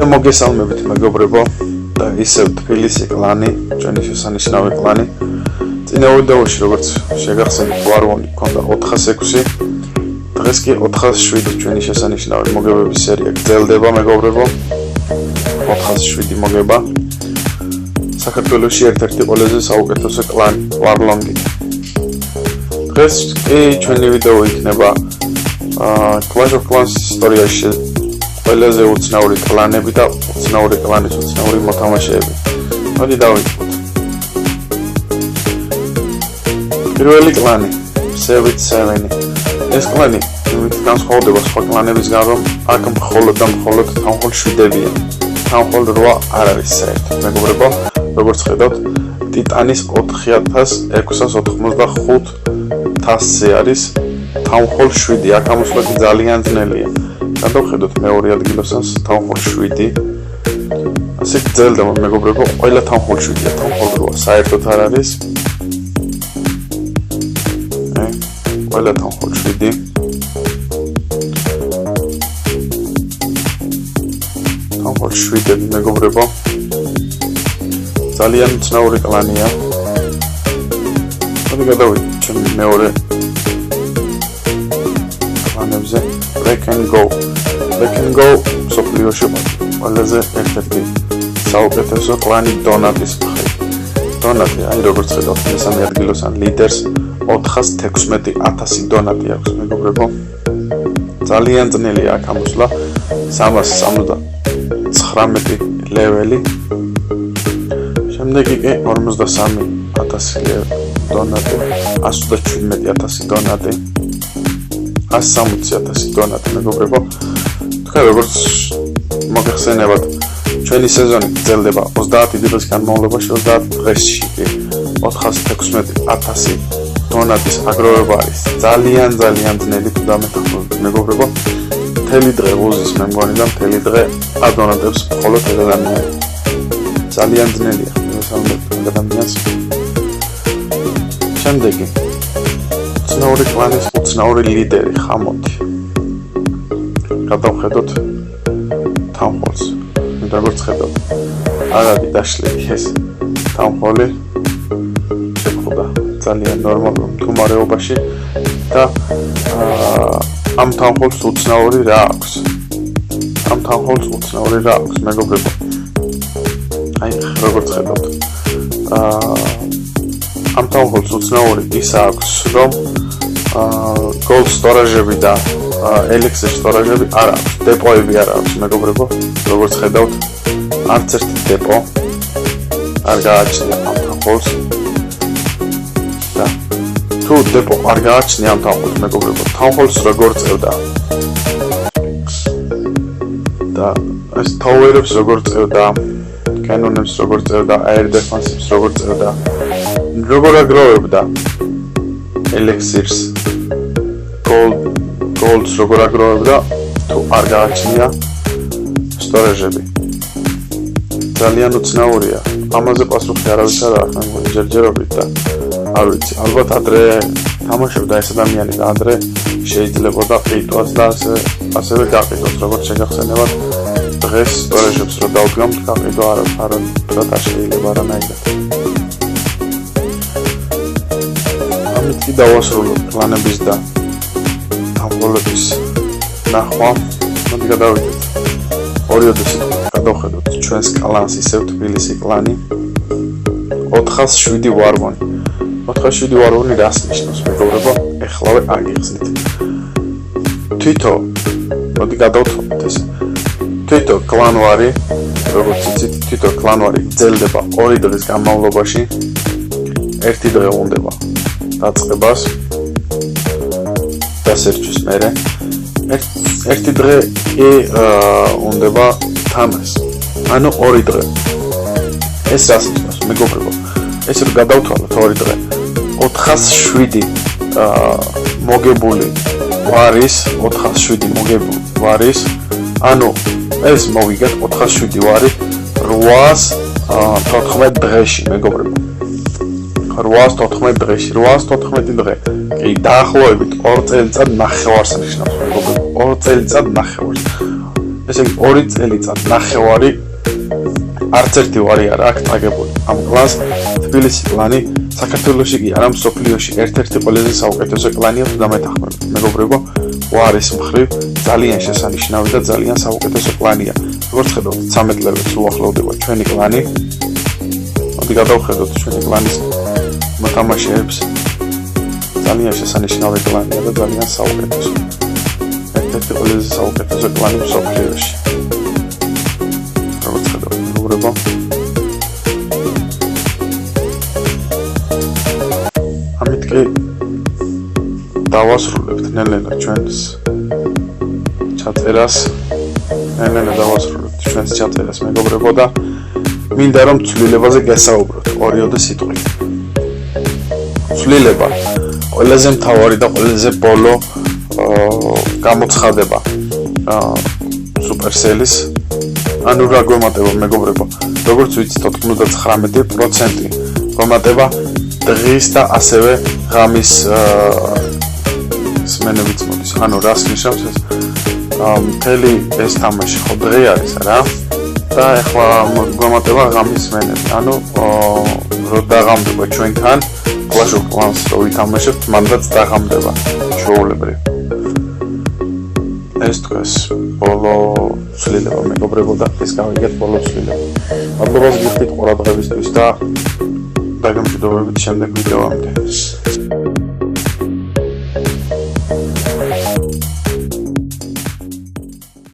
მოგესალმებით მეგობრებო და ისევ თბილისი კლანი, ჩვენი შესანიშნავი კლანი. წინა ვიდეოში როგორც შეგახსენებთ ვარვონი ქონდა 406. დღეს კი 407 ჩვენი შესანიშნავი მოგებების სერია გრძელდება მეგობრებო. 407 მოგება. საქართველოში ერთ-ერთი ყველაზე საუკეთესო კლანი ვარლონგი. დღეს კი ჩვენი ვიდეო იქნება Clash of Clans ისტორიაში ყველაზე უცნაური კლანები და უცნაური კლანის უცნაური მოთამაშეები. მოდი დავიწყოთ. პირველი კლანი 7. ეს კლანი განსხვავდება სხვა კლანებისგან, რომ აქ მხოლოდ და მხოლოდ თანხმოლ 7-ია. თანხმოლ 8 არ არის საერთოდ. მეგობრებო, როგორც ხედავთ, ტიტანის 4685 თასზე არის თანხმოლ 7. აქ ამოსვლა ძალიან ძნელია. გადავხედოთ მეორე ადგილოსანს თანხმოლ 7. ასე გძელდება მეგობრებო, ყველა თანხმოლ 7-ია, თანხმოლ 8 საერთოდ არ არის. ყველა თანხმოლ 7. თანხმოლ 7 მეგობრებო. ძალიან უცნაური კლანია. მოდი გადავიდეთ ჩემი მეორე კლანებზე. Break and go სოფლიოში ყველაზე ერთ-ერთი საუკეთესო კლანი დონატის მხრივ. დონატი, აი როგორც ხედავთ, მესამე ადგილოსან ლიდერს 416,000 დონატი აქვს მეგობრებო. ძალიან ძნელია აქ ამოსვლა. 379 ლეველი. შემდეგი კი 53,000 დონატი, 117,000 დონატი. 160,000 დონატი მეგობრებო. თქვენ როგორც მოგეხსენებათ, ჩვენი სეზონი გრძელდება 30 დღის განმავლობაში, 30 დღეში 416,000 დონატის აგროვება არის ძალიან ძნელი თუნდამეტყველებთ მეგობრებო. მთელი დღე ვუზის მე მგონი და მთელი დღე ადონატებს მხოლოდ ადამიანი. ძალიან ძნელია მესალმებით ადამიანს. შემდეგი უცნაური კლანის უცნაური ლიდერი ხამოთი. გადავხედოთ თანხმოლს. როგორც ხედავთ, არ არის დაშლილი ეს თანხმოლი. შეხვდა ძალიან ნორმალურ მდგომარეობაში და ამ თანხმოლს უცნაური რა აქვს. მეგობრებო. აი როგორც ხედავთ. ამ თანხმოლს უცნაური ის აქვს, რომ gold storage-ები და elixir storage-ები არ აქვს, დეპოები არ აქვს მეგობრებო. როგორც ხედავთ, არც ერთი დეპო არ გააჩნია ამ თანხმოლს. და თუ დეპო არ გააჩნია ამ თანხმოლს მეგობრებო, თანხმოლს როგორ წევდა და ეს tower-ებს როგორ წევდა, cannon-ებს როგორ წევდა, air defense-ებს როგორ წევდა, როგორ აგროვებდა elixir-ს, gold-ს როგორ აგროვებდა, თუ არ გააჩნია storage-ები. ძალიან უცნაურია. ამაზე პასუხი არავის არ აქვს, მე ჯერჯერობით და არ ვიცი, ალბათ ადრე თამაშობდა ეს ადამიანი და ადრე შეიძლება და ყიდვას და ასევე გაყიდოს, როგორც შეგახსენებათ, დღეს storage-ებს რო დავდგამთ, გაყიდვა არ შეიძლება არანაირად. ამით კი დავასრულოთ კლანების და თანხმოლების ნახვა. მოდი გადავიდეთ. ორიოდე სიტყვით გადავხედოთ ჩვენს კლანს, ისევ თბილისი კლანი. 407 ვარვონი. 407 ვარვონი რას ნიშნავს მეგობრებო? ეხლავე აგიხსნით. მოდი გადავთვალოთ ეს. თვითო კლანვარი, როგორც იცით, თვითო კლანვარი გრძელდება 2 დღის განმავლობაში. 1 დღე უნდება დაწყებას დასერჩვის მერე. 1 დღე კი უნდება თამაშს. ანუ 2 დღე. ეს რას ნიშნავს მეგობრებო? ეს რო გადავთვალოთ 2 დღე. 407 მოგებული ვარის, 407 მოგებული ვარის. ანუ ეს მოვიგეთ 407 ვარი 814 დღეში მეგობრებო. 814 დღეში, 814 დღე. კი, დაახლოებით 2 წელიწად ნახევარს ნიშნავს მეგობრებო. 2 წელიწად ნახევარს. ესე იგი 2 წელიწად ნახევარი არც ერთი ვარი არა აქ წაგებული ამ კლანს თბილისი კლანი საქართველოში კი არა მსოფლიოში ერთ-ერთი ყველაზე საუკეთესო კლანია თუ დამეთანხმებით მეგობრებო ვარის მხრივ ძალიან შესანიშნავი და ძალიან საუკეთესო კლანია როგორც ხედავთ 13 ლეველს უახლოვდება ჩვენი კლანი მოდი გადავხედოთ ჩვენი კლანის მოთამაშეებს ძალიან შესანიშნავი კლანია და ძალიან საუკეთესო ერთ-ერთი ყველაზე საუკეთესო კლანი მსოფლიოში როგორც ხედავთ მეგობრებო ამით კი დავასრულებთ ნელ-ნელა ჩვენს ჩაწერას ნელ-ნელა დავასრულებთ ჩვენს ჩაწერას მეგობრებო და მინდა რომ ცვლილებაზე გესაუბროთ ორიოდე სიტყვით ცვლილება ყველაზე მთავარი და ყველაზე ბოლო გამოცხადება Supercell-ის ანუ რა გვემატება მეგობრებო როგორც ვიცით 99% გვემატება დღის და ასევე ღამის სმენებით მოდის ანუ რას ნიშნავს ეს მთელი ეს თამაში ხო დღე არის რა და ახლა გვემატება ღამის სმენები ანუ რო დაღამდება ჩვენთან Clash of Clans რო ვითამაშებთ მანდაც დაღამდება ჩვეულებრივ ეს თქვენს ბოლო ცვლილება მეგობრებო და ეს გავიგეთ ბოლო ცვლილება მადლობას გიხდით ყურადღებისთვის და დაგემშვიდობებით შემდეგ ვიდეოამდე